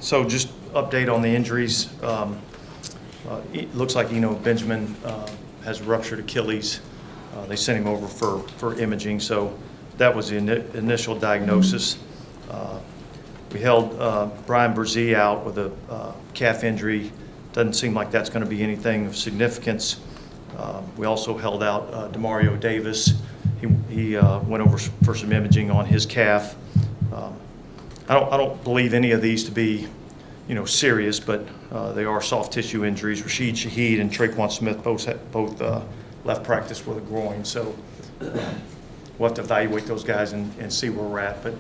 So just update on the injuries. It looks like Benjamin has ruptured Achilles. They sent him over for imaging, so that was the initial diagnosis. We held Brian Brzee out with a calf injury. Doesn't seem like that's going to be anything of significance. We also held out Demario Davis. He went over for some imaging on his calf. I don't believe any of these to be, serious, but they are soft tissue injuries. Rashid Shaheed and Traquan Smith both left practice with a groin, so we'll have to evaluate those guys and see where we're at. But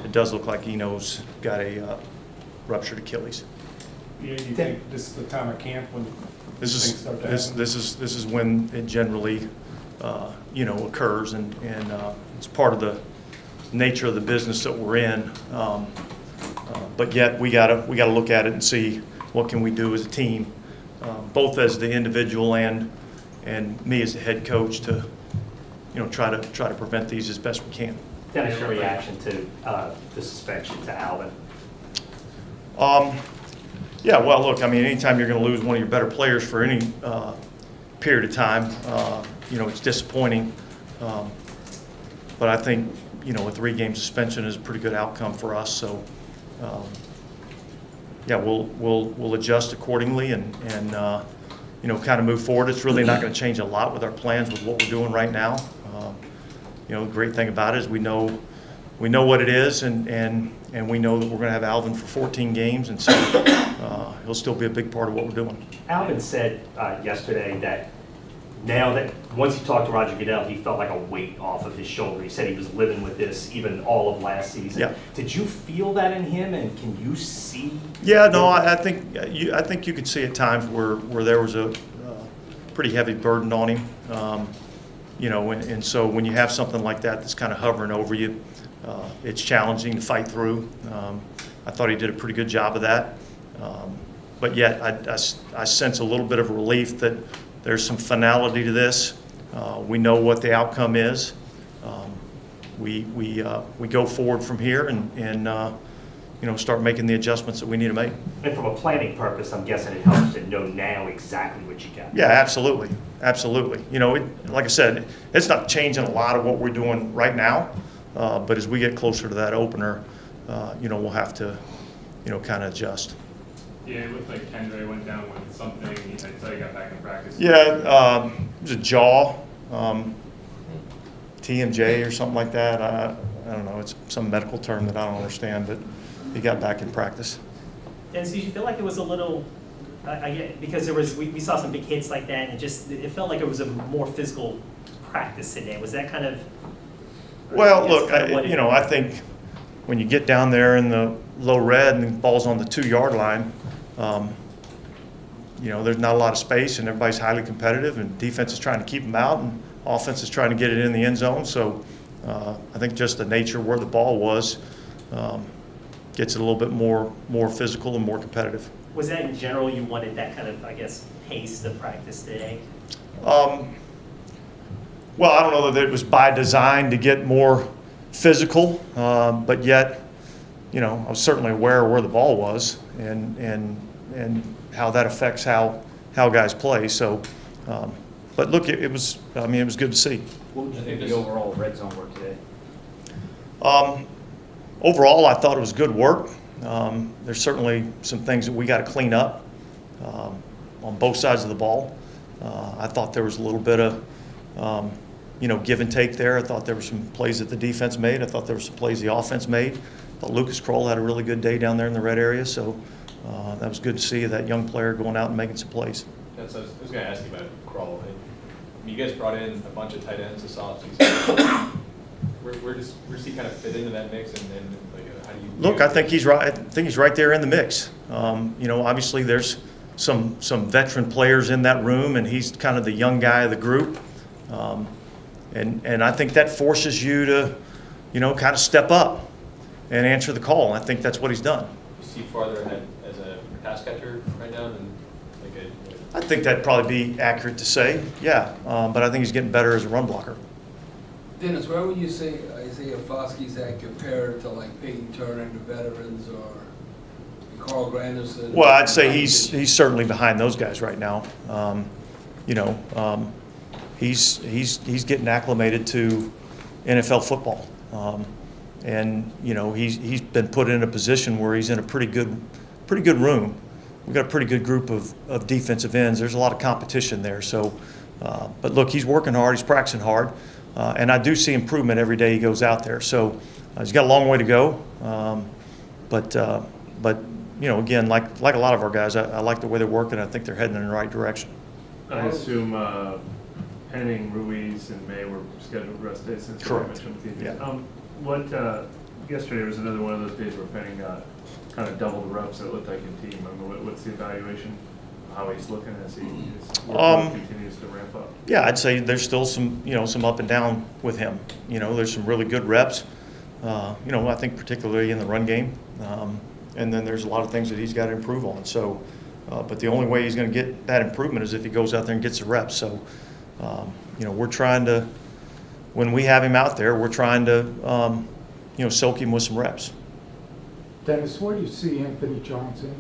it does look like Eno's got a ruptured Achilles. Yeah, you think this is the time of camp when things start to happen? This is when it generally occurs, and it's part of the nature of the business that we're in. But yet we gotta look at it and see what can we do as a team, both as the individual and me as the head coach to try to prevent these as best we can. Dennis, your reaction to the suspension to Alvin? Yeah, well, look, anytime you're going to lose one of your better players for any period of time, it's disappointing. But I think, a 3-game suspension is a pretty good outcome for us. So, yeah, we'll adjust accordingly and kind of move forward. It's really not going to change a lot with our plans with what we're doing right now. The great thing about it is we know what it is, and we know that we're going to have Alvin for 14 games, and so he'll still be a big part of what we're doing. Alvin said yesterday that now that once he talked to Roger Goodell, he felt like a weight off of his shoulder. He said he was living with this even all of last season. Yeah. Did you feel that in him, and can you see? Yeah, no, I think you could see at times where there was a pretty heavy burden on him. And so when you have something like that that's kind of hovering over you, it's challenging to fight through. I thought he did a pretty good job of that. But yet I sense a little bit of relief that there's some finality to this. We know what the outcome is. We go forward from here and start making the adjustments that we need to make. And from a planning purpose, I'm guessing it helps to know now exactly what you got. Yeah, absolutely. Like I said, it's not changing a lot of what we're doing right now. But as we get closer to that opener, we'll have to, kind of adjust. Yeah, it looked like Kendra went down with something until he got back in practice. Yeah, it was a jaw, TMJ or something like that. I don't know. It's some medical term that I don't understand, but he got back in practice. And so you feel like it was a little, because we saw some big hits like that, and it felt like it was a more physical practice today. Was that kind of? Well, look, I think when you get down there in the low red and the ball's on the 2-yard line, there's not a lot of space and everybody's highly competitive, and defense is trying to keep them out and offense is trying to get it in the end zone. So I think just the nature of where the ball was gets it a little bit more physical and more competitive. Was that in general you wanted that kind of, pace of practice today? Well, I don't know that it was by design to get more physical, but yet, I was certainly aware of where the ball was and how that affects how guys play. So, but look, it was good to see. What would you think the overall red zone work today? Overall, I thought it was good work. There's certainly some things that we got to clean up on both sides of the ball. I thought there was a little bit of give and take there. I thought there were some plays that the defense made. I thought there were some plays the offense made. I thought Lucas Kroll had a really good day down there in the red area, so that was good to see that young player going out and making some plays. Yeah, so I was going to ask you about Kroll. You guys brought in a bunch of tight ends this offseason. Where does he kind of fit into that mix, and how do you? Look, I think he's right. I think he's right there in the mix. Obviously there's some veteran players in that room, and he's kind of the young guy of the group. And I think that forces you to, kind of step up and answer the call. And I think that's what he's done. You see farther ahead as a pass catcher right now than I think that'd probably be accurate to say, yeah. But I think he's getting better as a run blocker. Dennis, where would you say Isaiah Foskey's at compared to like Peyton Turner and the veterans, or Carl Granderson? Well, I'd say he's certainly behind those guys right now. He's getting acclimated to NFL football. And he's been put in a position where he's in a pretty good room. We've got a pretty good group of defensive ends. There's a lot of competition there. So, but look, he's working hard. He's practicing hard, and I do see improvement every day he goes out there. So he's got a long way to go. But again, like a lot of our guys, I like the way they're working. I think they're heading in the right direction. I assume Penning, Ruiz, and May were scheduled rest days since Correct. mentioned the team. Yeah. Yesterday was another one of those days where Penning got kind of double the reps it looked like in team. I mean, what's the evaluation? How he's looking as his workload continues to ramp up? Yeah, I'd say there's still some up and down with him. There's some really good reps. I think particularly in the run game. And then there's a lot of things that he's got to improve on. So, but the only way he's going to get that improvement is if he goes out there and gets the reps. So, we're trying to, when we have him out there, we're trying to, soak him with some reps. Dennis, where do you see Anthony Johnson,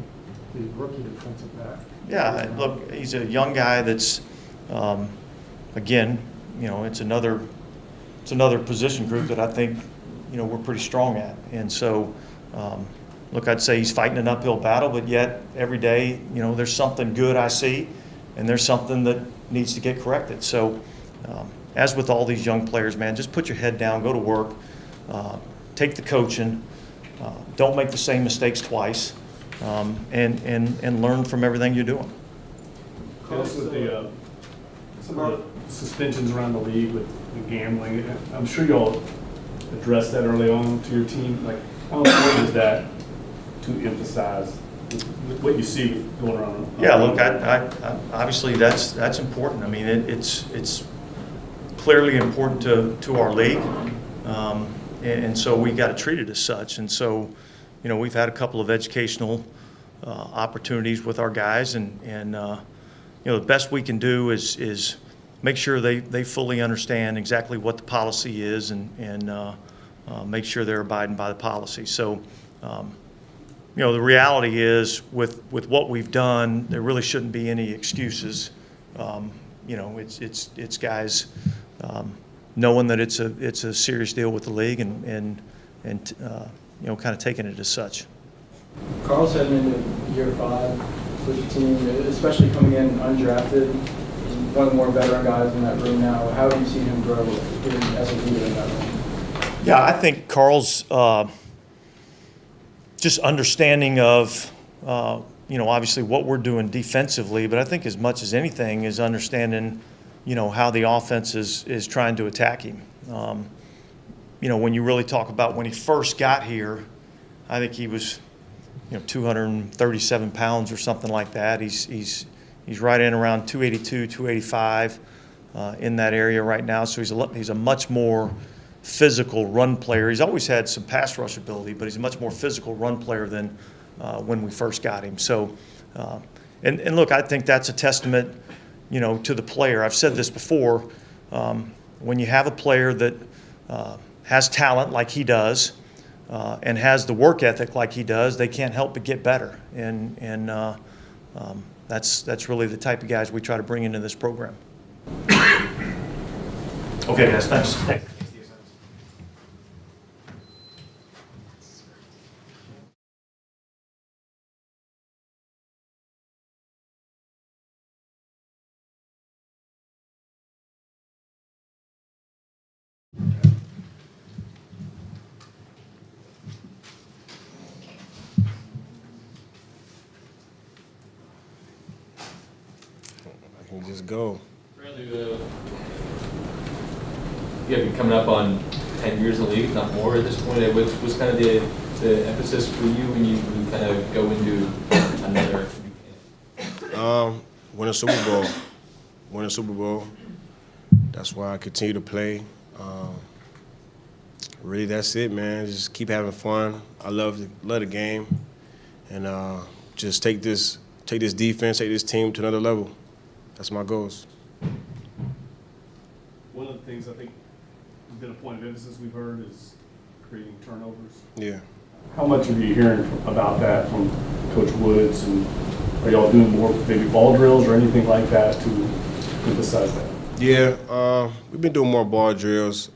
the rookie defensive back? Yeah, look, he's a young guy that's, again, it's another position group that I think, we're pretty strong at. And so, look, I'd say he's fighting an uphill battle, but yet every day, there's something good I see, and there's something that needs to get corrected. So, as with all these young players, man, just put your head down, go to work, take the coaching, don't make the same mistakes twice, and learn from everything you're doing. Dennis, with some of the suspensions around the league with the gambling, I'm sure y'all addressed that early on to your team. Like, how important is that to emphasize what you see going on? Yeah, look, I obviously that's important. I mean, it's clearly important to our league, and so we got to treat it as such. And so, we've had a couple of educational opportunities with our guys, and the best we can do is make sure they fully understand exactly what the policy is, and make sure they're abiding by the policy. So, the reality is with what we've done, there really shouldn't be any excuses. It's guys knowing that it's a serious deal with the league, and kind of taking it as such. Carl's heading into year 5 with the team, especially coming in undrafted. He's one of the more veteran guys in that room now. How have you seen him grow as a leader in that room? Yeah, I think Carl's just understanding of, obviously what we're doing defensively, but I think as much as anything is understanding, how the offense is trying to attack him. When you really talk about when he first got here, I think he was, 237 pounds or something like that. He's right in around 282, 285 in that area right now. So he's a much more physical run player. He's always had some pass rush ability, but he's a much more physical run player than when we first got him. So, and look, I think that's a testament, to the player. I've said this before. When you have a player that has talent like he does, and has the work ethic like he does, they can't help but get better. And that's really the type of guys we try to bring into this program. Okay, guys, thanks. I can just go. Really, you have coming up on 10 years in the league, if not more at this point. What's kind of the emphasis for you when you kind of go into another? Win a Super Bowl. Win a Super Bowl. That's why I continue to play. Really, that's it, man. Just keep having fun. I love the game, and just take this defense, take this team to another level. That's my goals. One of the things I think has been a point of emphasis we've heard is creating turnovers. Yeah. How much are you hearing about that from Coach Woods, and are y'all doing more maybe ball drills or anything like that to emphasize that? Yeah, we've been doing more ball drills.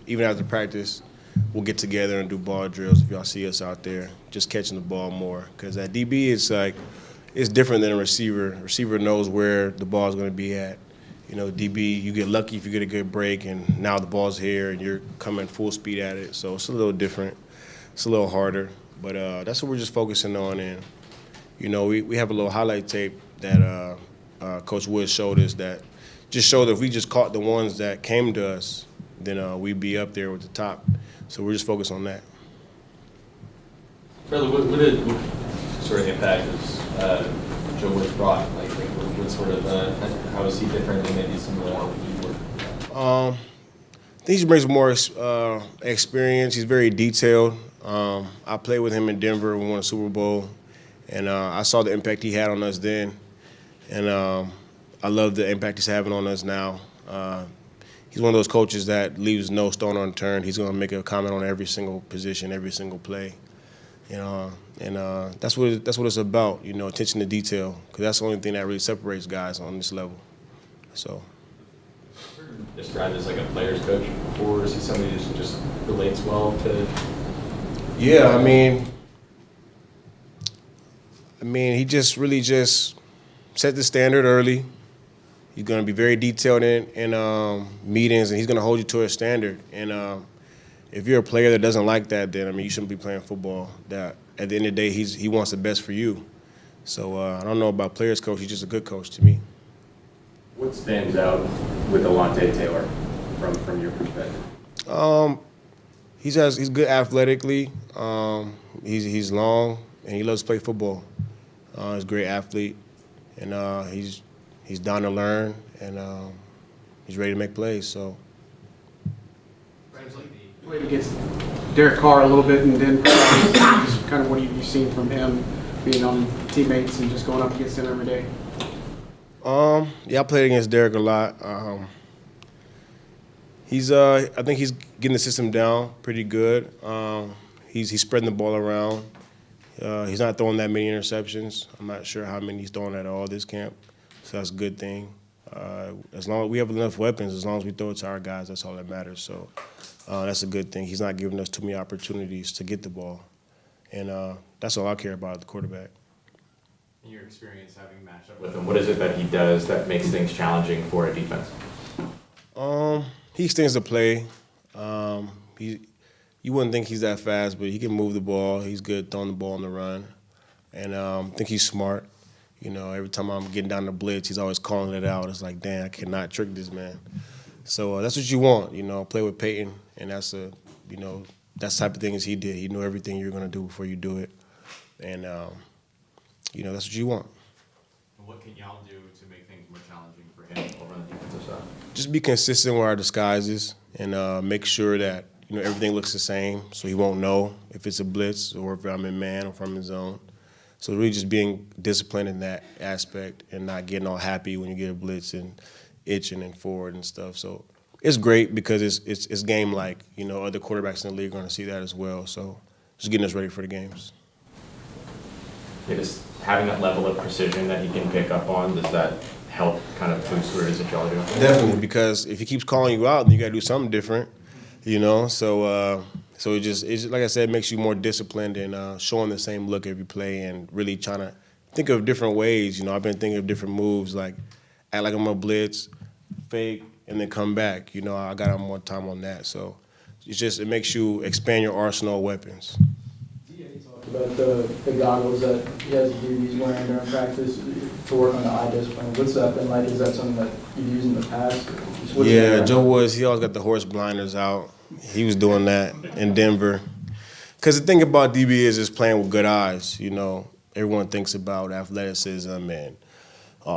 Even after practice, we'll get together and do ball drills if y'all see us out there, just catching the ball more. Because at DB, it's different than a receiver. A receiver knows where the ball is going to be at. You know, DB, you get lucky if you get a good break, and now the ball's here and you're coming full speed at it. So it's a little different. It's a little harder. But that's what we're just focusing on. And, you know, we have a little highlight tape that Coach Woods showed us that just showed that if we just caught the ones that came to us, then we'd be up there with the top. So we're just focused on that. Brother, what sort of impact has Joe Woods brought? Like what sort of, how is he different than maybe some of the ones you were? I think he brings more experience. He's very detailed. I played with him in Denver. We won a Super Bowl. And I saw the impact he had on us then. And I love the impact he's having on us now. He's one of those coaches that leaves no stone unturned. He's going to make a comment on every single position, every single play. You know, and that's what it's about, you know, attention to detail, because that's the only thing that really separates guys on this level. So. Described as like a player's coach, or is he somebody who just relates well to? Yeah, I mean, he just really just set the standard early. He's going to be very detailed in meetings, and he's going to hold you to a standard. And if you're a player that doesn't like that, then, I mean, you shouldn't be playing football. That at the end of the day, he wants the best for you. So I don't know about players coach. He's just a good coach to me. What stands out with Alontae Taylor from your perspective? He's good athletically. He's long, and he loves to play football. He's a great athlete, and he's down to learn, and he's ready to make plays. So. Played against Derek Carr a little bit, and then just kind of what have you seen from him being on teammates and just going up against him every day? Yeah, I played against Derek a lot. I think he's getting the system down pretty good. He's spreading the ball around. He's not throwing that many interceptions. I'm not sure how many he's throwing at all this camp, so that's a good thing. As long as we have enough weapons, as long as we throw it to our guys, that's all that matters. So that's a good thing. He's not giving us too many opportunities to get the ball, and that's all I care about at the quarterback. In your experience having matched up with him, what is it that he does that makes things challenging for a defense? He extends the play. You wouldn't think he's that fast, but he can move the ball. He's good throwing the ball on the run, and I think he's smart. You know, every time I'm getting down the blitz, he's always calling it out. It's like, damn, I cannot trick this man. So that's what you want, you know, play with Peyton, and that's the type of things he did. He knew everything you're going to do before you do it, and, that's what you want. What can y'all do to make things more challenging for him over on the defensive side? Just be consistent with our disguises and make sure that, everything looks the same, so he won't know if it's a blitz or if I'm in man or if I'm in zone. So really just being disciplined in that aspect and not getting all happy when you get a blitz and itching and forward and stuff. So it's great because it's game-like. Other quarterbacks in the league are going to see that as well. So just getting us ready for the games. Yeah, just having that level of precision that he can pick up on, does that help kind of boost what it is that y'all do? Definitely, because if he keeps calling you out, then you got to do something different, So it just like I said, it makes you more disciplined and showing the same look every play and really trying to think of different ways. I've been thinking of different moves, like act like I'm a blitz, fake, and then come back. I got more time on that. So it makes you expand your arsenal of weapons. You talked about the goggles that he has he's wearing during practice to work on the eye discipline. What's that been like? Is that something that you've used in the past? Yeah, Joe Woods, he always got the horse blinders out. He was doing that in Denver. Because the thing about DB is playing with good eyes. Everyone thinks about athleticism and,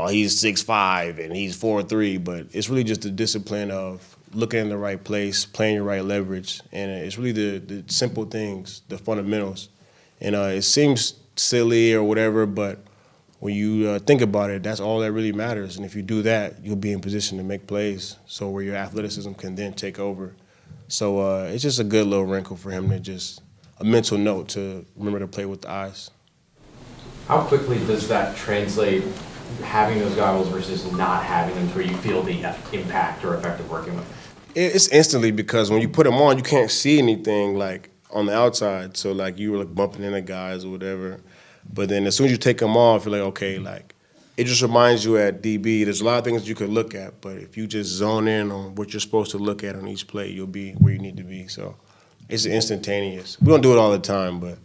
he's 6'5", and he's 4'3", but it's really just the discipline of looking in the right place, playing your right leverage, and it's really the simple things, the fundamentals. And it seems silly or whatever, but when you think about it, that's all that really matters. And if you do that, you'll be in position to make plays, so where your athleticism can then take over. So it's just a good little wrinkle for him to just a mental note to remember to play with the eyes. How quickly does that translate, having those goggles versus not having them, to where you feel the impact or effect of working with them? It's instantly, because when you put them on, you can't see anything like on the outside. So like you were like bumping into guys or whatever. But then as soon as you take them off, you're like, okay, like it just reminds you at DB, there's a lot of things you could look at, but if you just zone in on what you're supposed to look at on each play, you'll be where you need to be. So it's instantaneous. We don't do it all the time, but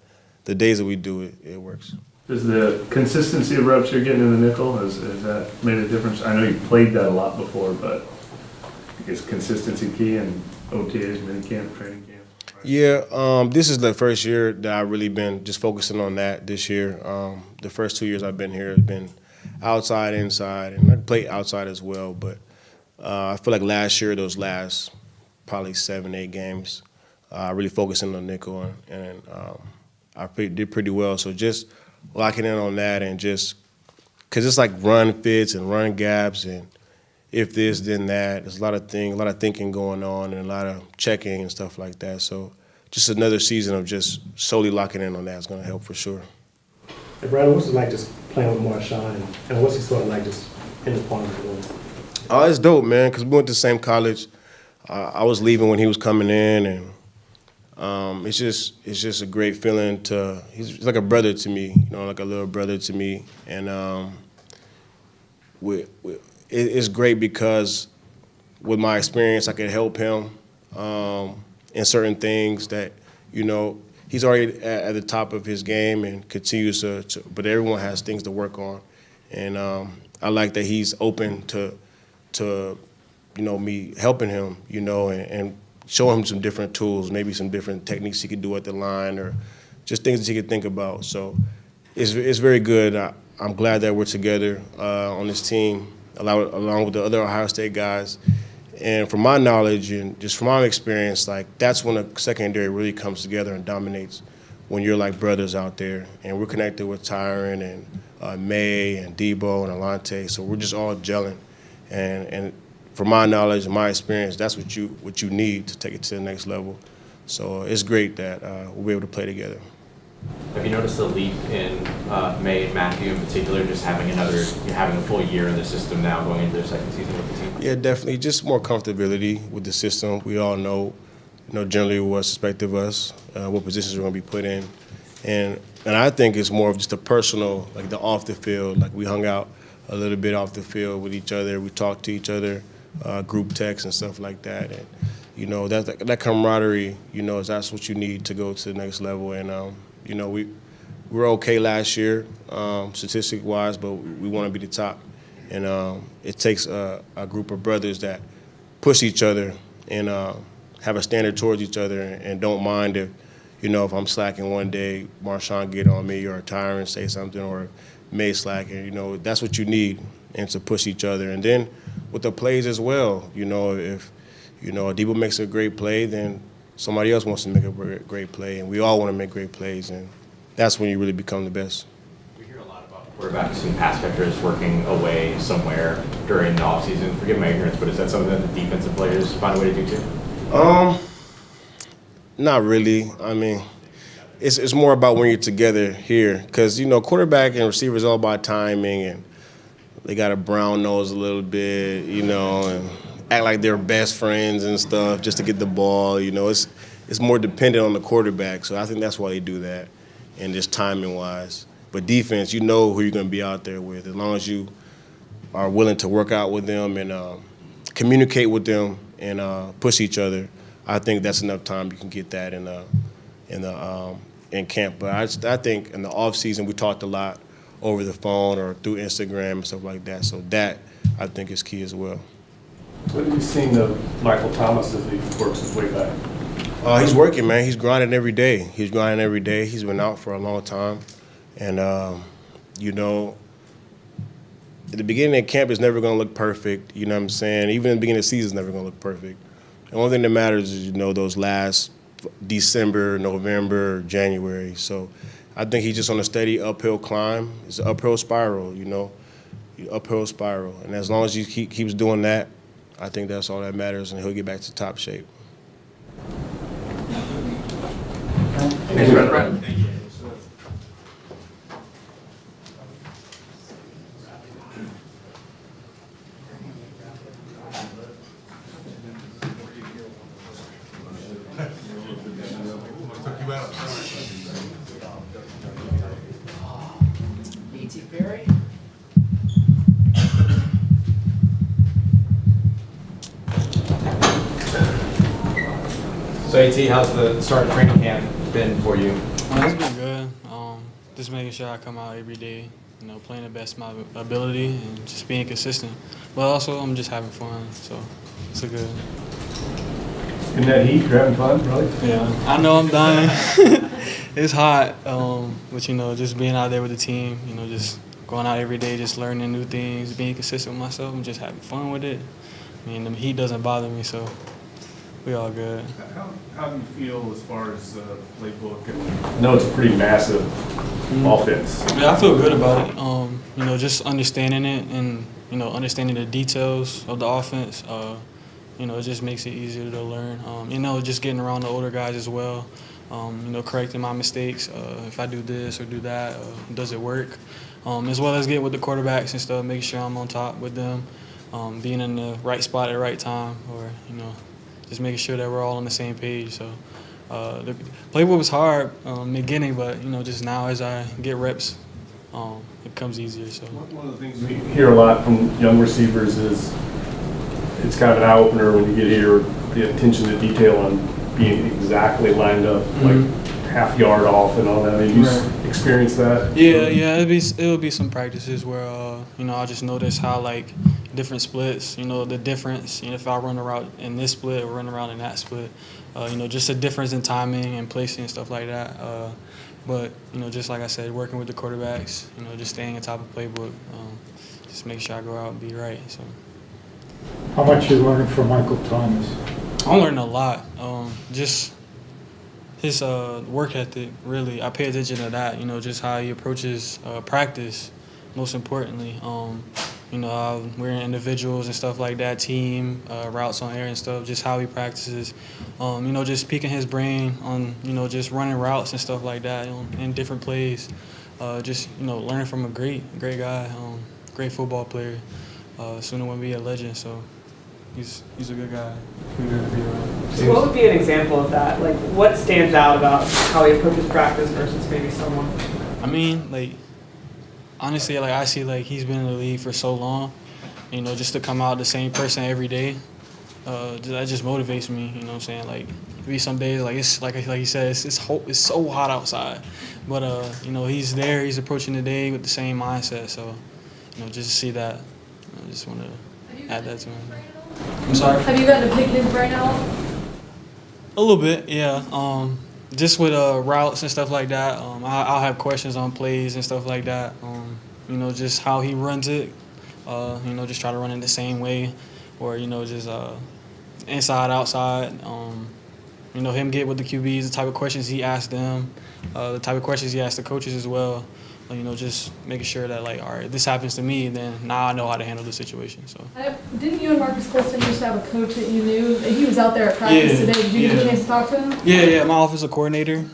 the days that we do it, it works. Does the consistency of reps you're getting in the nickel, has that made a difference? I know you played that a lot before, but is consistency key in OTAs, minicamp, training camp? Yeah, this is the first year that I've really been just focusing on that this year. The first 2 years I've been here has been outside, inside, and I played outside as well. But I feel like last year, those last probably 7-8 games, I really focused in on nickel, and I did pretty well. So just locking in on that, and just because it's like run fits and run gaps, and if this, then that. There's a lot of thinking going on, and a lot of checking and stuff like that. So just another season of just solely locking in on that is going to help for sure. Hey, Brad, what's it like just playing with Marshawn, and what's he sort of like just in the corner of the room? Oh, it's dope, man, because we went to the same college. I was leaving when he was coming in, and it's just a great feeling he's like a brother to me, like a little brother to me. And it's great because with my experience, I could help him in certain things that, he's already at the top of his game and continues to, but everyone has things to work on. And I like that he's open to me helping him, and showing him some different tools, maybe some different techniques he could do at the line, or just things that he could think about. So it's very good. I'm glad that we're together on this team, along with the other Ohio State guys. And from my knowledge and just from my experience, like that's when a secondary really comes together and dominates, when you're like brothers out there. And we're connected with Tyron and May and Debo and Alante, so we're just all gelling. And from my knowledge and my experience, that's what you need to take it to the next level. So it's great that we'll be able to play together. Have you noticed a leap in May and Matthew in particular, just having a full year in the system now, going into their second season with the team? Yeah, definitely. Just more comfortability with the system. We all know generally what's expected of us, what positions we're going to be put in. And I think it's more of just a personal, like the off the field. Like we hung out a little bit off the field with each other. We talked to each other, group texts and stuff like that. And, that camaraderie, that's what you need to go to the next level. And, we were okay last year, statistic-wise, but we want to be the top. And it takes a group of brothers that push each other and have a standard towards each other, and don't mind if I'm slacking one day, Marshawn get on me, or Tyron say something, or May slacking. That's what you need, and to push each other. And then with the plays as well, if Debo makes a great play, then somebody else wants to make a great play, and we all want to make great plays, and that's when you really become the best. We hear a lot about quarterbacks and pass catchers working away somewhere during the offseason. Forgive my ignorance, but is that something that the defensive players find a way to do too? Not really. I mean, it's more about when you're together here, because quarterback and receiver is all about timing, and they got a brown nose a little bit, and act like they're best friends and stuff just to get the ball. It's more dependent on the quarterback, so I think that's why they do that, and just timing-wise. But defense, who you're going to be out there with. As long as you are willing to work out with them and communicate with them and push each other, I think that's enough time you can get that in camp. But I think in the off season we talked a lot over the phone or through Instagram and stuff like that. So that I think is key as well. What have you seen of Michael Thomas as he works his way back? He's working, man. He's grinding every day. He's been out for a long time. And, at the beginning of camp, it's never going to look perfect. You know what I'm saying? Even in the beginning of the season, it's never going to look perfect. The only thing that matters is, those last December, November, January. So I think he's just on a steady uphill climb. It's an uphill spiral, uphill spiral. And as long as he keeps doing that, I think that's all that matters, and he'll get back to top shape. Hey, Thanks, brother. E.T. Perry? So AT, how's the start of training camp been for you? It's been good. Just making sure I come out every day, playing the best of my ability and just being consistent. But also, I'm just having fun, so it's a good. In that heat, you're having fun, really? Yeah, I know I'm dying. It's hot, but just being out there with the team, just going out every day, just learning new things, being consistent with myself, and just having fun with it. I mean, the heat doesn't bother me, so we all good. How do you feel as far as the playbook? I know it's a pretty massive offense. Yeah, I feel good about it. Just understanding it and, understanding the details of the offense, it just makes it easier to learn. Just getting around the older guys as well, correcting my mistakes. If I do this or do that, does it work? As well as getting with the quarterbacks and stuff, making sure I'm on top with them, being in the right spot at the right time, or, just making sure that we're all on the same page. So the playbook was hard in the beginning, but just now as I get reps, it comes easier. So one of the things we hear a lot from young receivers is it's kind of an eye opener when you get here, the attention to detail on being exactly lined up, like half yard off and all that. Have you experienced that? Yeah, it'll be some practices where I'll just notice how different splits, the difference, if I run a route in this split or run around in that split, just a difference in timing and placing and stuff like that. But just like I said, working with the quarterbacks, just staying on top of playbook, just make sure I go out and be right. So. How much you learning from Michael Thomas? I'm learning a lot. Just his work ethic, really. I pay attention to that, just how he approaches practice, most importantly. We're in individuals and stuff like that, team, routes on air and stuff, just how he practices. Just picking his brain on, just running routes and stuff like that, in different plays. Learning from a great guy, great football player. Soon will be a legend, so he's a good guy. Good to be around. So what would be an example of that? Like, what stands out about how he approaches practice versus maybe someone? I mean, honestly, I see, he's been in the league for so long, just to come out the same person every day, that just motivates me, you know what I'm saying? Maybe some days, it's like he says, it's so hot outside, but, he's there, he's approaching the day with the same mindset, so, just to see that, I just want to add that to him. I'm sorry? Have you gotten to pick his brain out? A little bit, yeah. Just with routes and stuff like that, I'll have questions on plays and stuff like that. Just how he runs it. Just try to run it the same way, or just inside, outside. Him get with the QBs, the type of questions he asks them, the type of questions he asks the coaches as well. Just making sure that all right, this happens to me, then now I know how to handle the situation. So. Didn't you and Marcus Colston used to have a coach that you knew? He was out there at practice today. Did you get a chance to talk to him? Yeah, my offensive coordinator.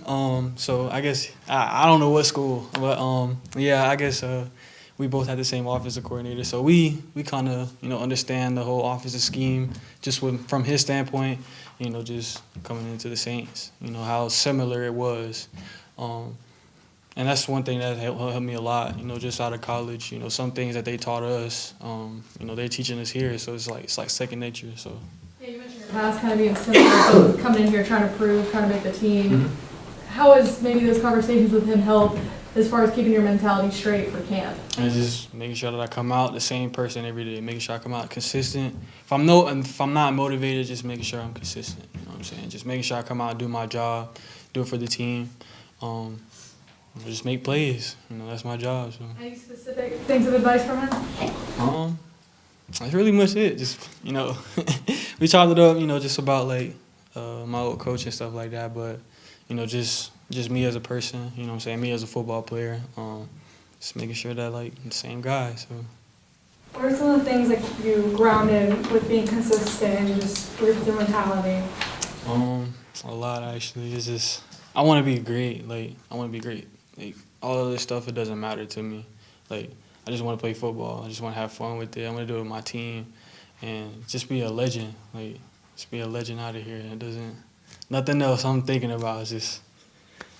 So I guess I don't know what school, but I guess we both had the same offensive coordinator. So we kind of understand the whole offensive scheme just from his standpoint. Just coming into the Saints. How similar it was. And that's one thing that helped me a lot, just out of college. Some things that they taught us, they're teaching us here, so it's like second nature. So. Yeah, you mentioned your past kind of being similar, coming in here trying to prove, trying to make the team. Mm-hmm. How has maybe those conversations with him helped as far as keeping your mentality straight for camp? And just making sure that I come out the same person every day, making sure I come out consistent. If I'm not motivated, just making sure I'm consistent. You know what I'm saying? Just making sure I come out and do my job, do it for the team. Just make plays. That's my job. So. Any specific things of advice from him? That's really much it. Just we chopped it up. Just about my old coach and stuff like that. But just me as a person. You know what I'm saying? Me as a football player. Just making sure that the same guy. So. What are some of the things that keep you grounded with being consistent and just with your mentality? A lot actually. It's just I want to be great. Like, I want to be great. Like, all of this stuff, it doesn't matter to me. Like, I just want to play football. I just want to have fun with it. I want to do it with my team and just be a legend. Like, just be a legend out of here. It doesn't, nothing else I'm thinking about. It's just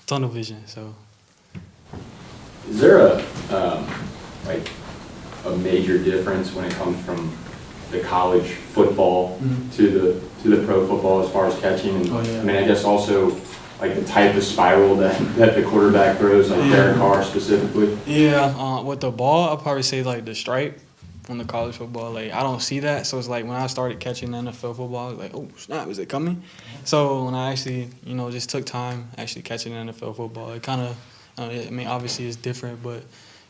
tunnel vision. So, is there a like a major difference when it comes from the college football to the pro football as far as catching? And I mean, I guess also like the type of spiral that the quarterback throws, like Derek Carr specifically. Yeah, with the ball, I'll probably say like the stripe on the college football. Like, I don't see that. So it's like when I started catching NFL football, I was like, oh, snap, is it coming? So when I actually, just took time actually catching NFL football, it kind of, I mean, obviously it's different, but,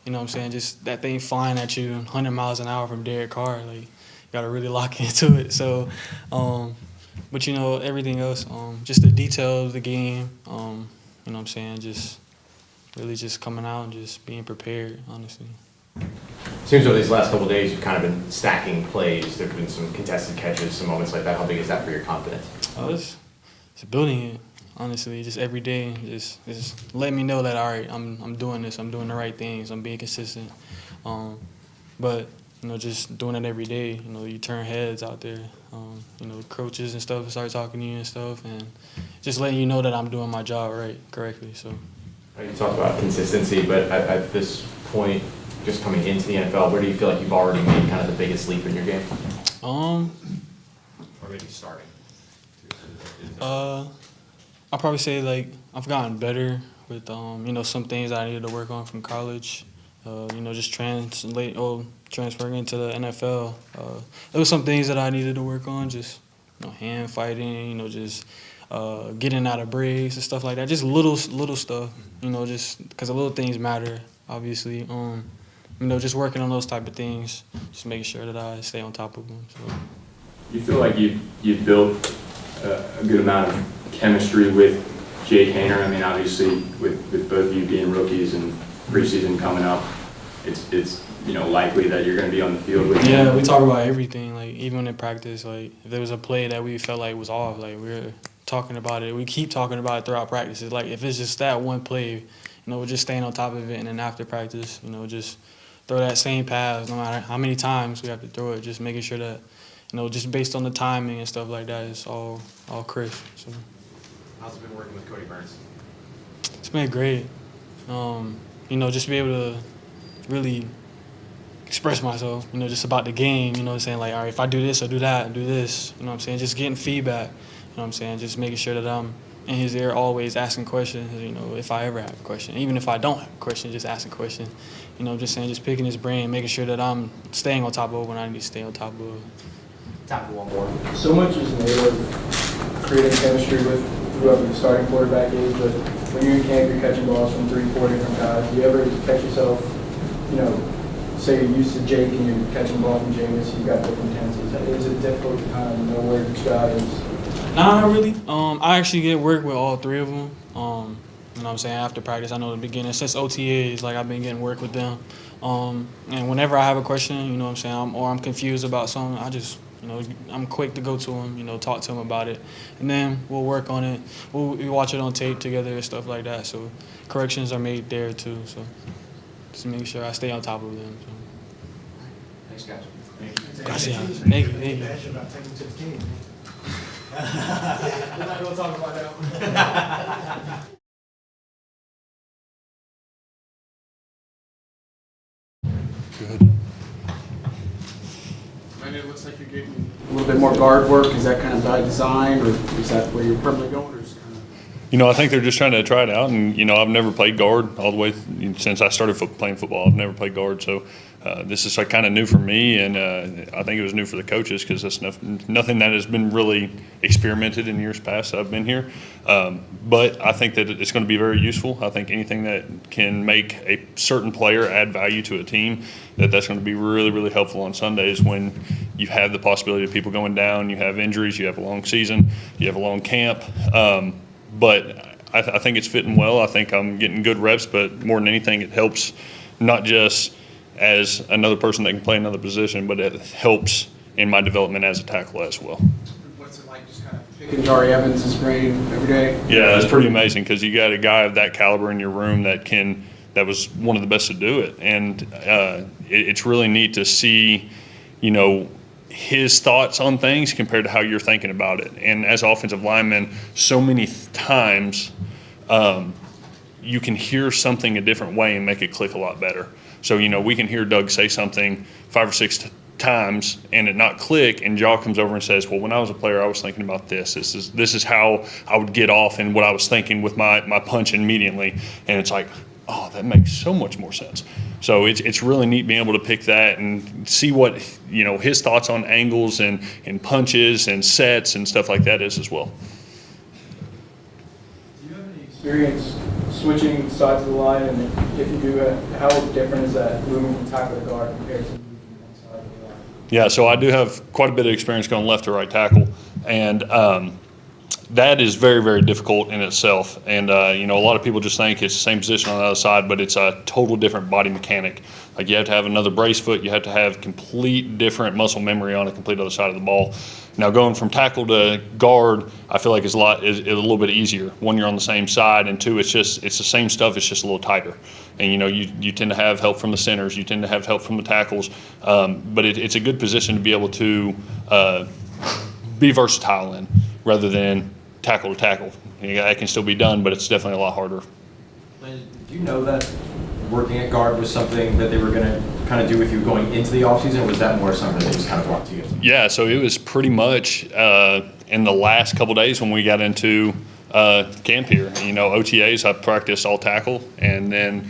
you know what I'm saying, just that thing flying at you 100 miles an hour from Derek Carr, like, you got to really lock into it. So, but, everything else, just the details of the game, you know what I'm saying, just really just coming out and just being prepared, honestly. Seems over these last couple of days you've kind of been stacking plays. There have been some contested catches, some moments like that. How big is that for your confidence? It's building it, honestly, just every day. Just let me know that, all right, I'm doing this. I'm doing the right things. I'm being consistent. But, just doing it every day, you turn heads out there. Coaches and stuff start talking to you and stuff, and just letting you know that I'm doing my job correctly. So, You talk about consistency, but at this point, just coming into the NFL, where do you feel like you've already made kind of the biggest leap in your game? Or maybe starting? I'll probably say, like, I've gotten better with, some things that I needed to work on from college. Just transferring into the NFL. There was some things that I needed to work on, just, hand fighting, just getting out of breaks and stuff like that. Just little stuff, just because the little things matter, obviously. Just working on those type of things, just making sure that I stay on top of them. So. You feel like you built a good amount of chemistry with Jake Haener? I mean, obviously, with both of you being rookies and preseason coming up, it's likely that you're going to be on the field with him. Yeah, we talk about everything. Like, even in practice, like, if there was a play that we felt like was off, like, we're talking about it. We keep talking about it throughout practices. Like, if it's just that one play, we're just staying on top of it. And then after practice, just throw that same pass, no matter how many times we have to throw it, just making sure that, just based on the timing and stuff like that, it's all crisp. So. How's it been working with Cody Burns? It's been great. Just be able to really express myself, just about the game, saying like, all right, if I do this, I'll do that, and do this, just getting feedback, just making sure that I'm in his ear always asking questions, if I ever have a question. Even if I don't have a question, just asking questions, just picking his brain, making sure that I'm staying on top of when I need to stay on top of. Time for one more. So much is made of creating chemistry with whoever the starting quarterback is, but when you're in camp, you're catching balls from 3-4 different guys. Do you ever catch yourself, say you're used to Jake and you're catching the ball from Jameis, you've got different tenses. Is it difficult to kind of know where each guy is? Nah, not really. I actually get work with all three of them. After practice, I know the beginning, since OTAs, like, I've been getting work with them. And whenever I have a question, or I'm confused about something, I just, I'm quick to go to them, talk to them about it. And then we'll work on it. We watch it on tape together and stuff like that. So corrections are made there too. So just make sure I stay on top of them. So. Thanks, guys. Gracias. Thank you. We're not going to talk about that. Good. And it looks like you're getting a little bit more guard work. Is that kind of by design, or is that where you're permanently going, or is kind of? I think they're just trying to try it out. And, I've never played guard all the way since I started playing football. I've never played guard. So this is kind of new for me. And I think it was new for the coaches because that's nothing that has been really experimented in years past I've been here. But I think that it's going to be very useful. I think anything that can make a certain player add value to a team, that's going to be really, really helpful on Sundays when you have the possibility of people going down, you have injuries, you have a long season, you have a long camp. But I think it's fitting well. I think I'm getting good reps, but more than anything, it helps not just as another person that can play another position, but it helps in my development as a tackle as well. What's it like just kind of Picking Jari Evans' brain every day. Yeah, it's pretty amazing because you got a guy of that caliber in your room that was one of the best to do it. And it's really neat to see, his thoughts on things compared to how you're thinking about it. And as offensive linemen, so many times you can hear something a different way and make it click a lot better. So, we can hear Doug say something 5 or 6 times and it not click, and Jaw comes over and says, well, when I was a player, I was thinking about this. This is how I would get off and what I was thinking with my punch immediately. And it's like, oh, that makes so much more sense. So it's really neat being able to pick that and see what, his thoughts on angles and punches and sets and stuff like that is as well. Do you have any experience switching sides of the line, and if you do, how different is that moving from tackle to guard compared to moving from one side of the line? Yeah, so I do have quite a bit of experience going left to right tackle, and that is very, very difficult in itself. And, a lot of people just think it's the same position on the other side, but it's a total different body mechanic. Like, you have to have another brace foot. You have to have complete different muscle memory on a complete other side of the ball. Now, going from tackle to guard, I feel like is a little bit easier. One, you're on the same side, and two, it's the same stuff. It's just a little tighter. And, you tend to have help from the centers. You tend to have help from the tackles. But it's a good position to be able to be versatile in rather than tackle to tackle. That can still be done, but it's definitely a lot harder. Did you know that working at guard was something that they were going to kind of do with you going into the offseason, or was that more something that they just kind of brought to you? Yeah, so it was pretty much in the last couple days when we got into camp here. OTAs, I practiced all tackle, and then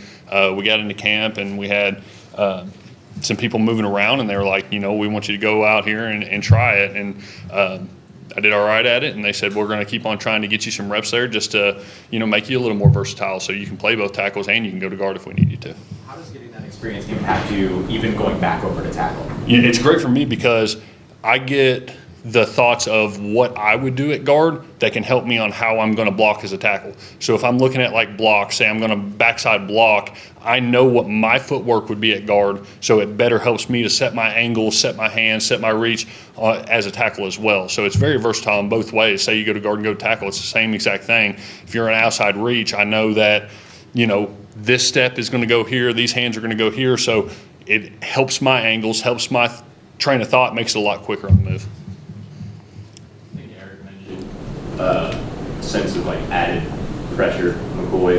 we got into camp and we had some people moving around, and they were like, we want you to go out here and try it. And I did all right at it, and they said, we're going to keep on trying to get you some reps there just to, make you a little more versatile so you can play both tackles and you can go to guard if we need you to. How does getting that experience impact you even going back over to tackle? Yeah, it's great for me because I get the thoughts of what I would do at guard that can help me on how I'm going to block as a tackle. So if I'm looking at like block, say I'm going to backside block, I know what my footwork would be at guard, so it better helps me to set my angle, set my hands, set my reach as a tackle as well. So it's very versatile in both ways. Say you go to guard and go to tackle, it's the same exact thing. If you're an outside reach, I know that, this step is going to go here, these hands are going to go here, so it helps my angles, helps my train of thought, makes it a lot quicker on the move. Sense of added pressure, McCoy,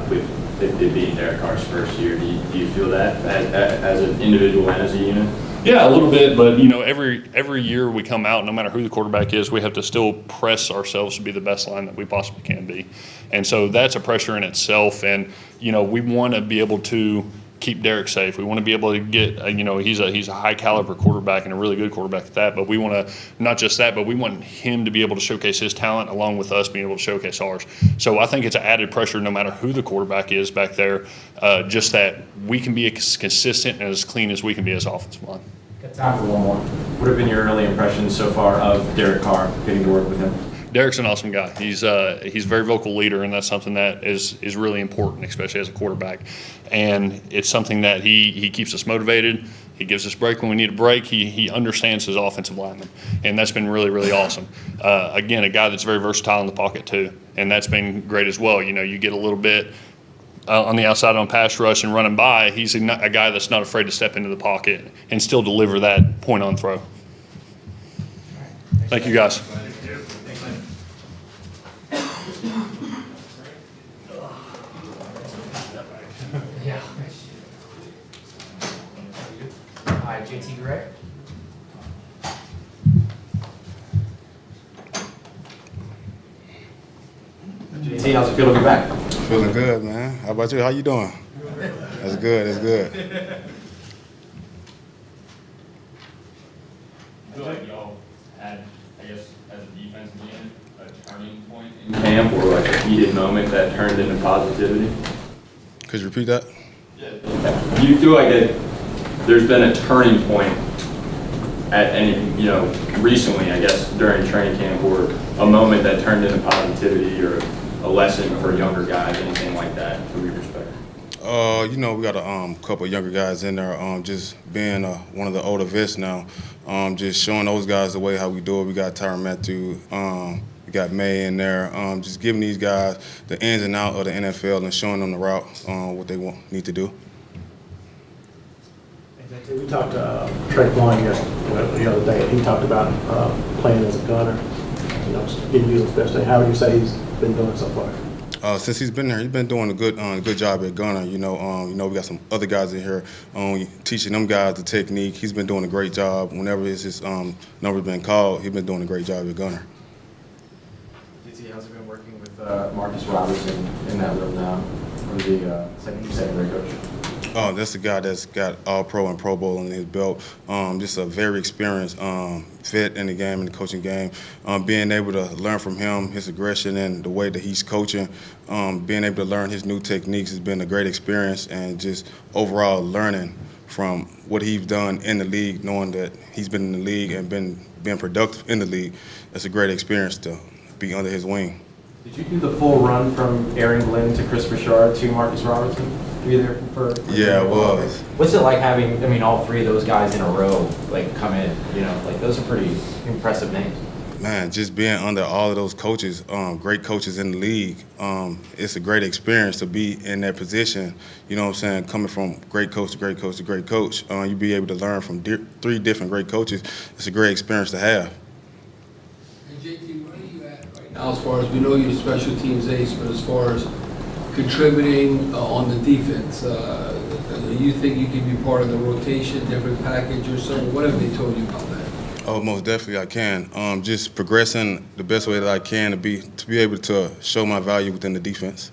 with it being Derek Carr's first year. Do you feel that as an individual and as a unit? Yeah, a little bit, but every year we come out, no matter who the quarterback is, we have to still press ourselves to be the best line that we possibly can be, and so that's a pressure in itself. And we want to be able to keep Derek safe. We want to be able to get, he's a high caliber quarterback and a really good quarterback at that, but we want to, not just that, but we want him to be able to showcase his talent along with us being able to showcase ours. So I think it's an added pressure no matter who the quarterback is back there, just that we can be as consistent and as clean as we can be as offensive line. Got time for one more. What have been your early impressions so far of Derek Carr, getting to work with him? Derek's an awesome guy. He's a very vocal leader, and that's something that is really important, especially as a quarterback. And it's something that he keeps us motivated. He gives us a break when we need a break. He understands his offensive lineman, and that's been really, really awesome. Again, a guy that's very versatile in the pocket too, and that's been great as well. You get a little bit on the outside on pass rush and running by. He's a guy that's not afraid to step into the pocket and still deliver that point on throw. Thank you, guys. Yeah. Hi, JT Gray. JT, how's it feel to be back? Feeling good, man. How about you? How you doing? That's good. That's good. I feel like y'all had, I guess, as a defense unit, a turning point in camp or a heated moment that turned into positivity. Could you repeat that? Do you feel like there's been a turning point at any, recently, I guess, during training camp, or a moment that turned into positivity or a lesson for younger guys, anything like that, from your perspective? You know, we got a couple of younger guys in there. Just being one of the older vets now, just showing those guys the way how we do it. We got Tyrann Matthew, we got May in there. Just giving these guys the ins and outs of the NFL and showing them the route, what they need to do. We talked to Trey Vaughn the other day, and he talked about playing as a gunner. You know, just giving you the best thing. How would you say he's been doing so far? Since he's been there, he's been doing a good job at gunner. You know, we got some other guys in here teaching them guys the technique. He's been doing a great job. Whenever his number's been called, he's been doing a great job at gunner. JT, how's it been working with Marcus Robertson in that room now, or the secondary coach? Oh, that's the guy that's got All-Pro and Pro Bowl in his belt. Just a very experienced vet in the game, in the coaching game. Being able to learn from him, his aggression and the way that he's coaching, being able to learn his new techniques has been a great experience, and just overall learning from what he's done in the league, knowing that he's been in the league and been productive in the league. It's a great experience to be under his wing. Did you do the full run from Aaron Glenn to Chris Richard to Marcus Robertson? Were you there for Yeah, it was. What's it like having, I mean, all three of those guys in a row, like, come in, you know, like, those are pretty impressive names. Man, just being under all of those coaches, great coaches in the league, it's a great experience to be in that position. You know what I'm saying? Coming from great coach to great coach to great coach, you be able to learn from three different great coaches. It's a great experience to have. And JT, where are you at right now as far as, we know you're a special teams ace, but as far as contributing on the defense, do you think you can be part of the rotation, different package or something? What have they told you about that? Oh, most definitely I can. Just progressing the best way that I can to be able to show my value within the defense.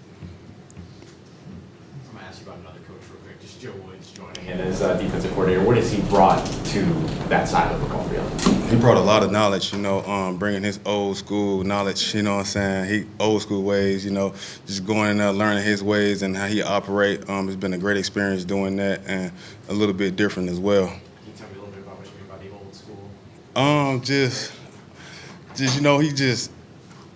I'm going to ask you about another coach real quick, just Joe Woods joining in as defensive coordinator. What has he brought to that side of the football field? He brought a lot of knowledge, you know, bringing his old school knowledge, you know what I'm saying, old school ways, you know, just going in there, learning his ways and how he operate. It's been a great experience doing that, and a little bit different as well. Can you tell me a little bit about what you mean by the old school? Just you know,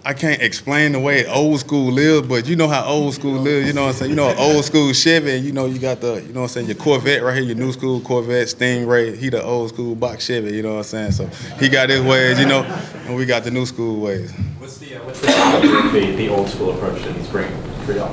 I can't explain the way old school lives, but you know how old school lives, you know what I'm saying? You know, old school Chevy, and you know, you got the, you know what I'm saying, your Corvette right here, your new school Corvette, Stingray, he the old school box Chevy, you know what I'm saying? So he got his ways, you know, and we got the new school ways. What's the value of the old school approach that he's bringing for y'all?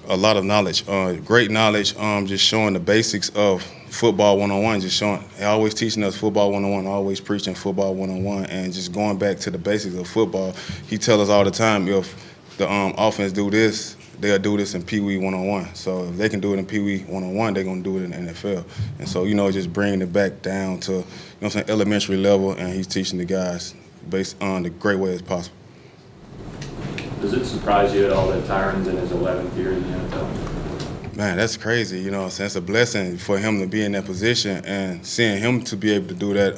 A lot of knowledge, great knowledge, just showing the basics of football 101, just showing, always teaching us football 101, always preaching football 101, and just going back to the basics of football. He tells us all the time, if the offense do this, they'll do this in Pee Wee 101. So if they can do it in Pee Wee 101, they're going to do it in the NFL. And so, you know, just bringing it back down to, you know what I'm saying, elementary level, and he's teaching the guys based on the great way as possible. Does it surprise you at all that Tyrann's in his 11th year in the NFL? Man, that's crazy, you know what I'm saying? It's a blessing for him to be in that position, and seeing him to be able to do that,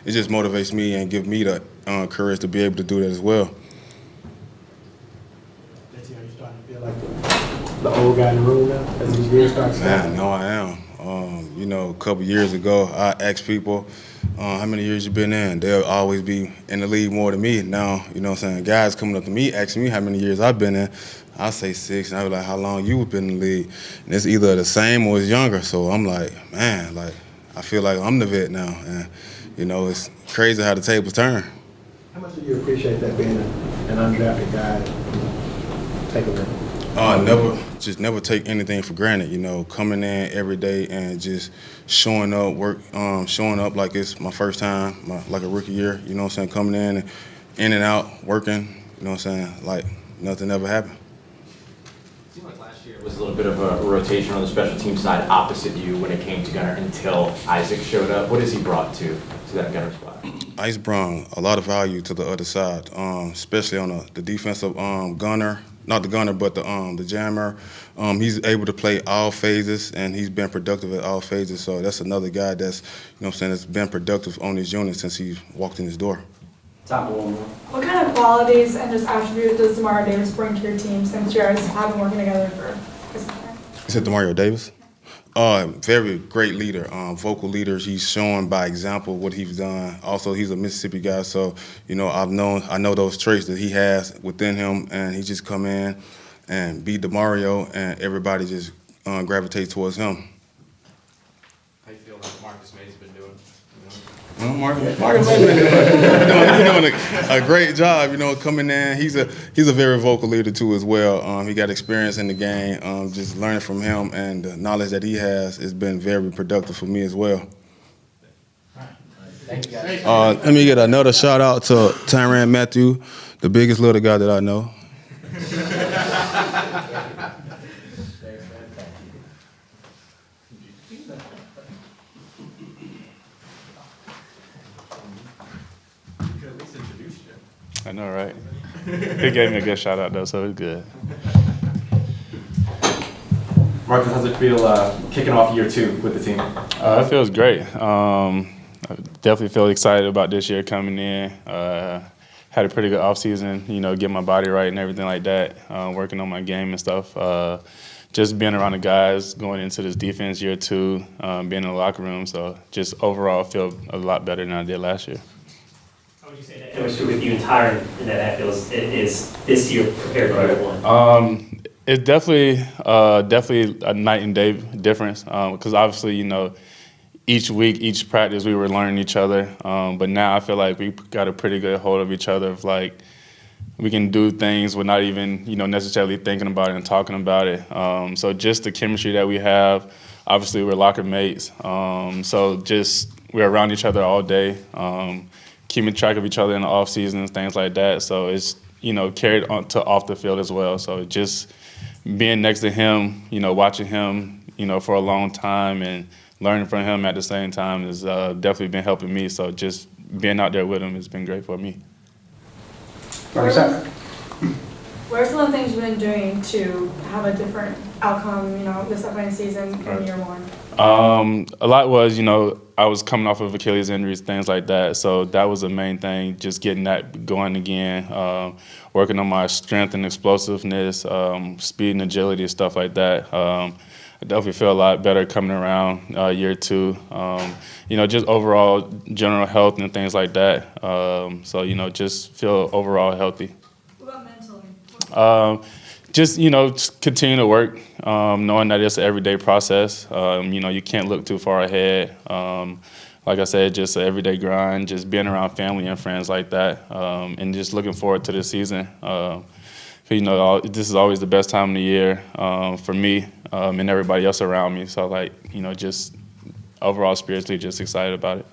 it just motivates me and gives me the courage to be able to do that as well. Are you starting to feel like the old guy in the room now as these years start to Man, no, I am. You know, a couple years ago, I asked people, how many years you been in? They'll always be in the league more than me. Now, you know what I'm saying, guys coming up to me asking me how many years I've been in, I say 6, and I be like, how long you been in the league? And it's either the same or it's younger. So I'm like, man, like, I feel like I'm the vet now. And, you know, it's crazy how the tables turn. How much do you appreciate that being an undrafted guy taking it? Never take anything for granted, you know, coming in every day and just showing up like it's my first time, like a rookie year, you know what I'm saying, coming in and out, working, you know what I'm saying, like nothing ever happened. It seemed like last year it was a little bit of a rotation on the special team side opposite you when it came to gunner until Isaac showed up. What has he brought to that gunner spot? Ice brought a lot of value to the other side, especially on the defensive gunner. Not the gunner, but the jammer. He's able to play all phases, and he's been productive at all phases. So that's another guy that's, you know what I'm saying, that's been productive on his unit since he walked in his door. Top one. What kind of qualities and just attributes does Demario Davis bring to your team since you guys have been working together for some time? You said Demario Davis? Very great leader, vocal leader. He's showing by example what he's done. Also, he's a Mississippi guy, so you know I know those traits that he has within him, and he just come in and beat Demario, and everybody just gravitate towards him. How you feel like Marcus May's been doing? Well, Marcus May's doing a great job, coming in. He's a very vocal leader too as well. He got experience in the game. Just learning from him and the knowledge that he has been very productive for me as well. Thank you, guys. Let me get another shout out to Tyrann Matthew, the biggest little guy that I know. I know, right? He gave me a good shout out though, so it's good. Marcus, how's it feel kicking off year 2 with the team? It feels great. I definitely feel excited about this year coming in. Had a pretty good offseason, get my body right and everything like that, working on my game and stuff. Just being around the guys, going into this defense year 2, being in the locker room. So just overall feel a lot better than I did last year. How would you say that chemistry with you and Tyrann in that backfield is this year compared to year 1? It's definitely a night and day difference because obviously, each week, each practice, we were learning each other. But now I feel like we got a pretty good hold of each other. Of like we can do things we're not even necessarily thinking about it and talking about it. So just the chemistry that we have. Obviously, we're locker mates. So just we're around each other all day, keeping track of each other in the off seasons, things like that. So it's carried on to off the field as well. So just being next to him, watching him, for a long time and learning from him at the same time has definitely been helping me. So just being out there with him has been great for me. What are some of the things you've been doing to have a different outcome, this upcoming season in year 1? A lot was, I was coming off of Achilles injuries, things like that. So that was the main thing, just getting that going again, working on my strength and explosiveness, speed and agility, stuff like that. I definitely feel a lot better coming around year 2. Just overall general health and things like that. So, just feel overall healthy. What about mentally? Just continue to work, knowing that it's an everyday process. You can't look too far ahead. Like I said, just an everyday grind, just being around family and friends like that, and just looking forward to the season. This is always the best time of the year for me and everybody else around me. So, just overall spiritually just excited about it.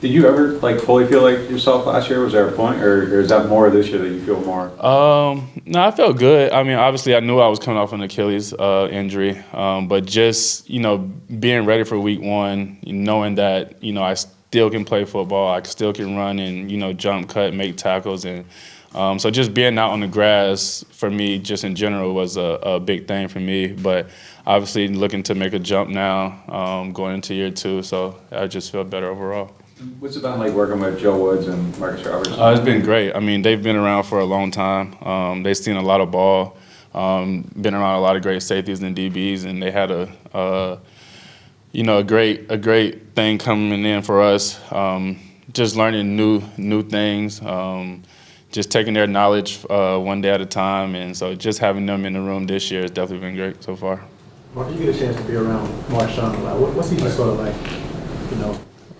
Did you ever fully feel like yourself last year? Was there a point, or is that more this year that you feel more? No, I felt good. I mean, obviously, I knew I was coming off an Achilles injury, but just being ready for week 1, knowing that I still can play football, I still can run and jump, cut, make tackles, and so just being out on the grass for me, just in general, was a big thing for me. But obviously, looking to make a jump now, going into year 2, so I just feel better overall. What's it been like working with Joe Woods and Marcus Robertson? It's been great. I mean, they've been around for a long time. They've seen a lot of ball, been around a lot of great safeties and DBs, and they had a great thing coming in for us. Just learning new things, just taking their knowledge one day at a time, and so just having them in the room this year has definitely been great so far. Mark, you get a chance to be around Marshawn a lot. What's he just sort of like,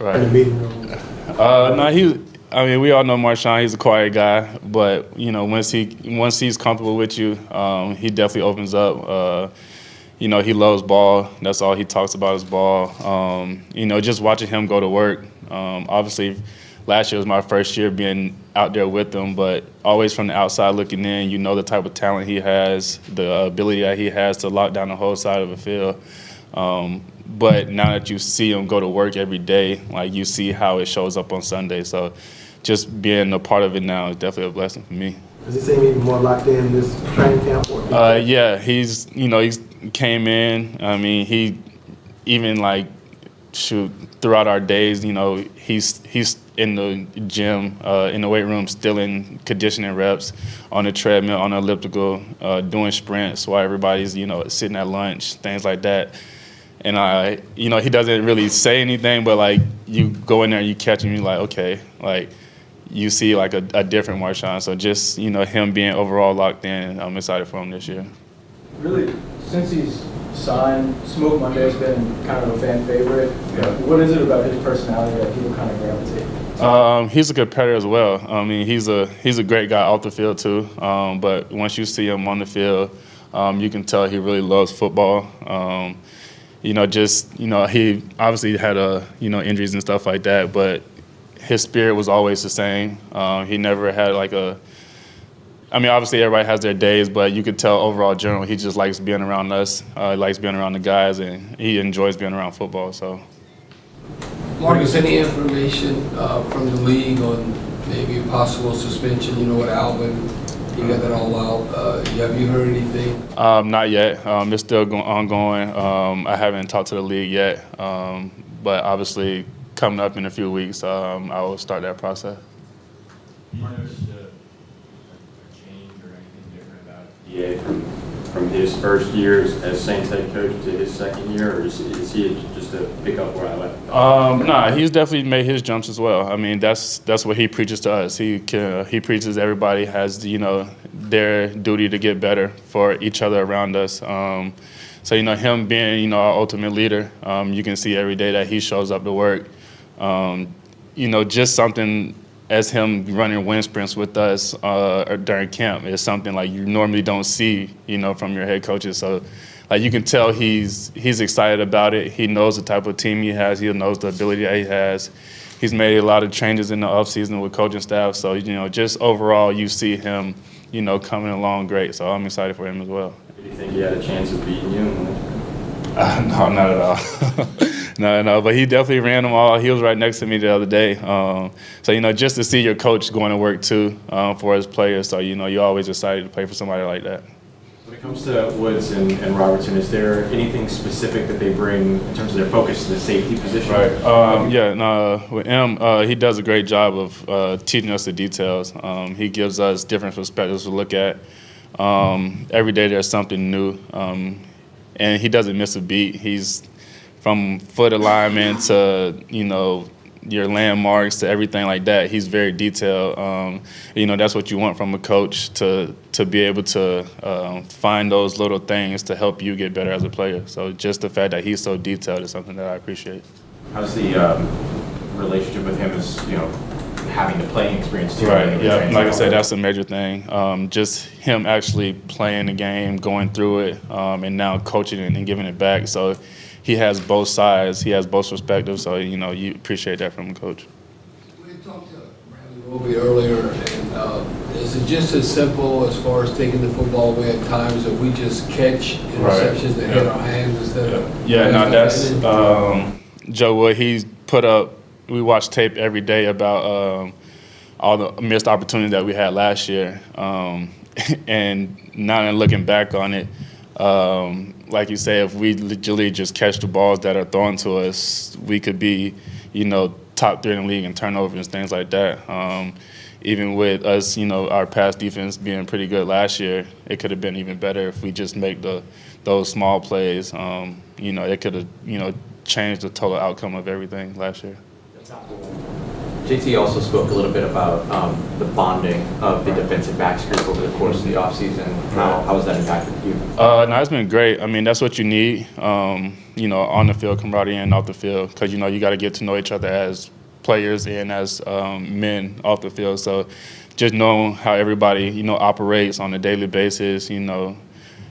Right. in the meeting room? We all know Marshawn. He's a quiet guy, but once he's comfortable with you, he definitely opens up. He loves ball. That's all he talks about is ball. Just watching him go to work. Obviously, last year was my first year being out there with him, but always from the outside looking in, the type of talent he has, the ability that he has to lock down the whole side of the field. But now that you see him go to work every day, you see how it shows up on Sunday. So just being a part of it now is definitely a blessing for me. Does he seem even more locked in this training camp? Yeah, he's came in. I mean, he even throughout our days, he's in the gym, in the weight room, still in conditioning reps, on the treadmill, on the elliptical, doing sprints while everybody's, sitting at lunch, things like that. And he doesn't really say anything, but you go in there and you catch him, you're okay, you see a different Marshawn. So just him being overall locked in, I'm excited for him this year. Really, since he's sign. Smoke Monday's been kind of a fan favorite. What is it about his personality that people kind of gravitate? He's a competitor as well. I mean, he's a great guy off the field too. But once you see him on the field, you can tell he really loves football. He obviously had injuries and stuff like that, but his spirit was always the same. He never had obviously everybody has their days, but you could tell overall general he just likes being around us. He likes being around the guys, and he enjoys being around football. So. Marcus, any information from the league on maybe a possible suspension? With Alvin, you got that all out. Have you heard anything? Not yet. It's still ongoing. I haven't talked to the league yet, but obviously coming up in a few weeks, I will start that process. You noticed a change or anything different about from his first year as Saints head coach to his second year, or is he just to pick up where I left? Nah, he's definitely made his jumps as well. I mean, that's what he preaches to us. He preaches everybody has their duty to get better for each other around us. So him being our ultimate leader, you can see every day that he shows up to work. Just something as him running wind sprints with us during camp is something like you normally don't see, from your head coaches. So, you can tell he's excited about it. He knows the type of team he has. He knows the ability that he has. He's made a lot of changes in the offseason with coaching staff. So, just overall, you see him, coming along great. So I'm excited for him as well. Do you think he had a chance of beating you? No, not at all. No, but he definitely ran them all. He was right next to me the other day. So, just to see your coach going to work too for his players. So, you're always excited to play for somebody like that. When it comes to Woods and Robertson, is there anything specific that they bring in terms of their focus to the safety position? Right. With him, he does a great job of teaching us the details. He gives us different perspectives to look at. Every day there's something new. And he doesn't miss a beat. He's from foot alignment to, your landmarks to everything like that. He's very detailed. That's what you want from a coach to be able to find those little things to help you get better as a player. So just the fact that he's so detailed is something that I appreciate. How's the relationship with him as, having the playing experience too? Right, yeah, like I said, that's a major thing. Just him actually playing the game, going through it, and now coaching it and giving it back. So he has both sides. He has both perspectives. So, you appreciate that from a coach. We talked to Bradley Roby earlier, and is it just as simple as far as taking the football away at times if we just catch interceptions that hit our hands instead of... Yeah, no, that's Joe Wood. He's put up, we watch tape every day about all the missed opportunities that we had last year. And now looking back on it, like you say, if we literally just catch the balls that are thrown to us, we could be, top 3 in the league in turnovers and things like that. Even with us, our pass defense being pretty good last year, it could have been even better if we just make those small plays. It could have, changed the total outcome of everything last year. JT also spoke a little bit about the bonding of the defensive backs group over the course of the offseason. How has that impacted you? No, it's been great. I mean, that's what you need, on the field, camaraderie and off the field, because, you got to get to know each other as players and as men off the field. So just knowing how everybody, operates on a daily basis,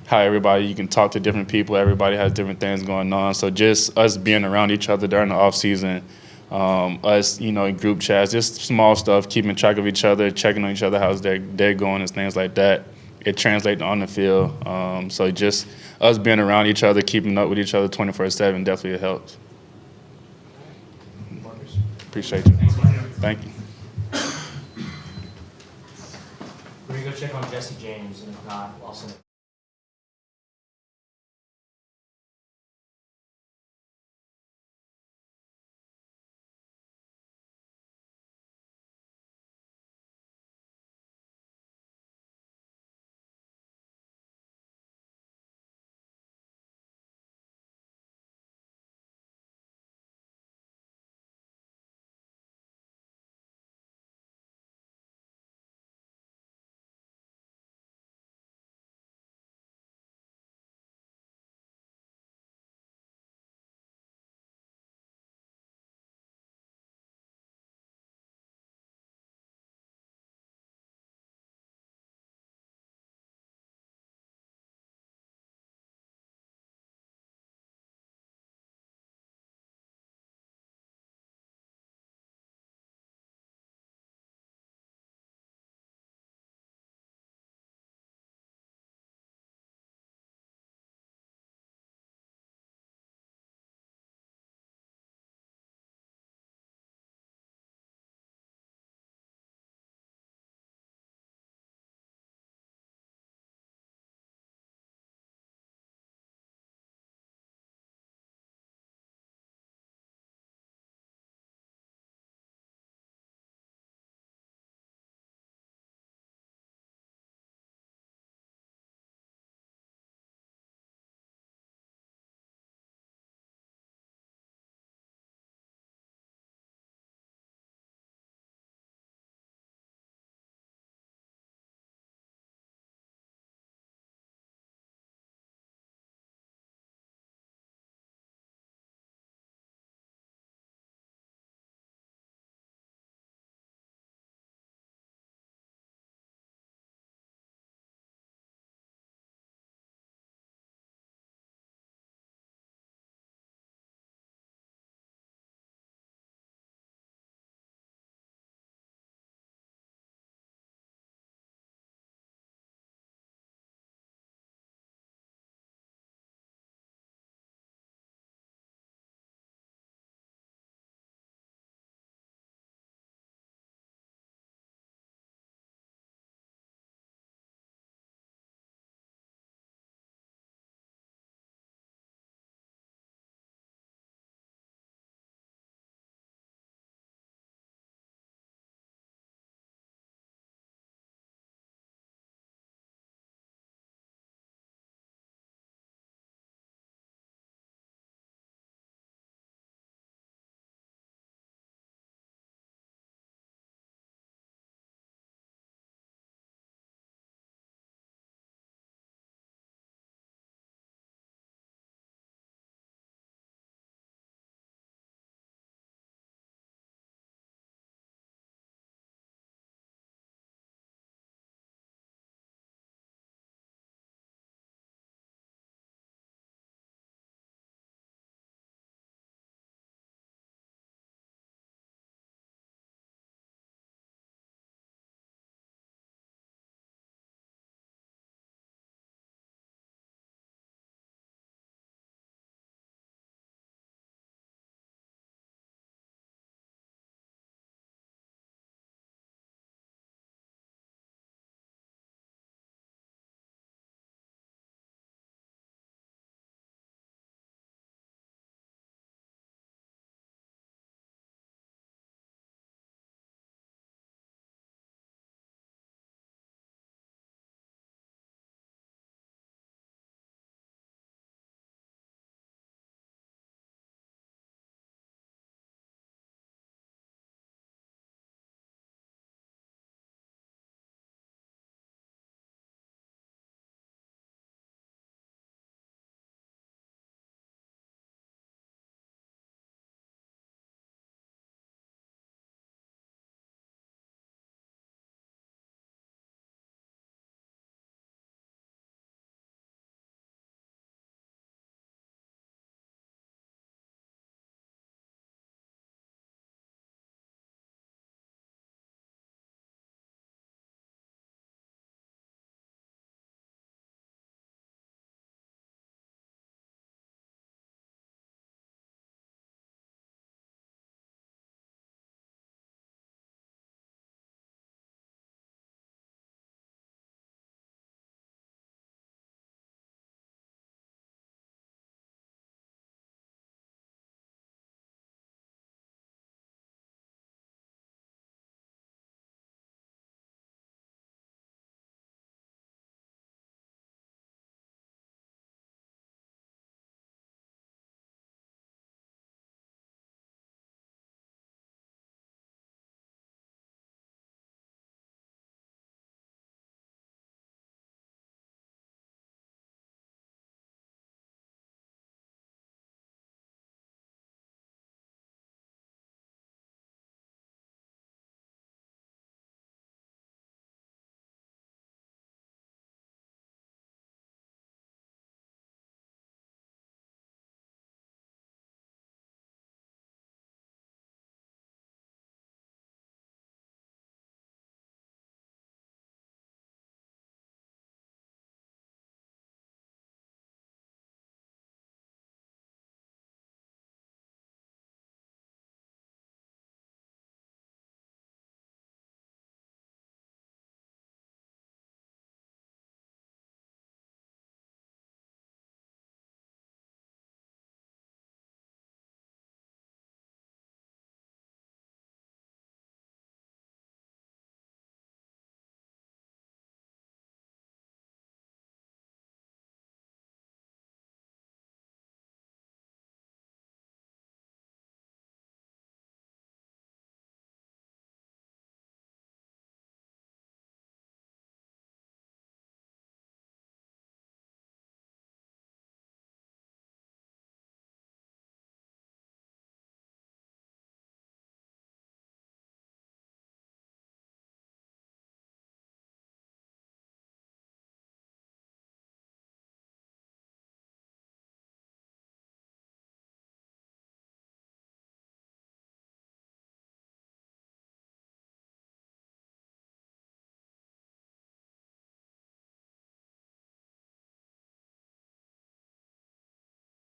how everybody, you can talk to different people, everybody has different things going on. So just us being around each other during the offseason, us, in group chats, just small stuff, keeping track of each other, checking on each other, how's their day going and things like that. It translates on the field. So just us being around each other, keeping up with each other 24/7 definitely helps. Appreciate you. Thank you. We're going to go check on Jesse James, and if not, I'll send it.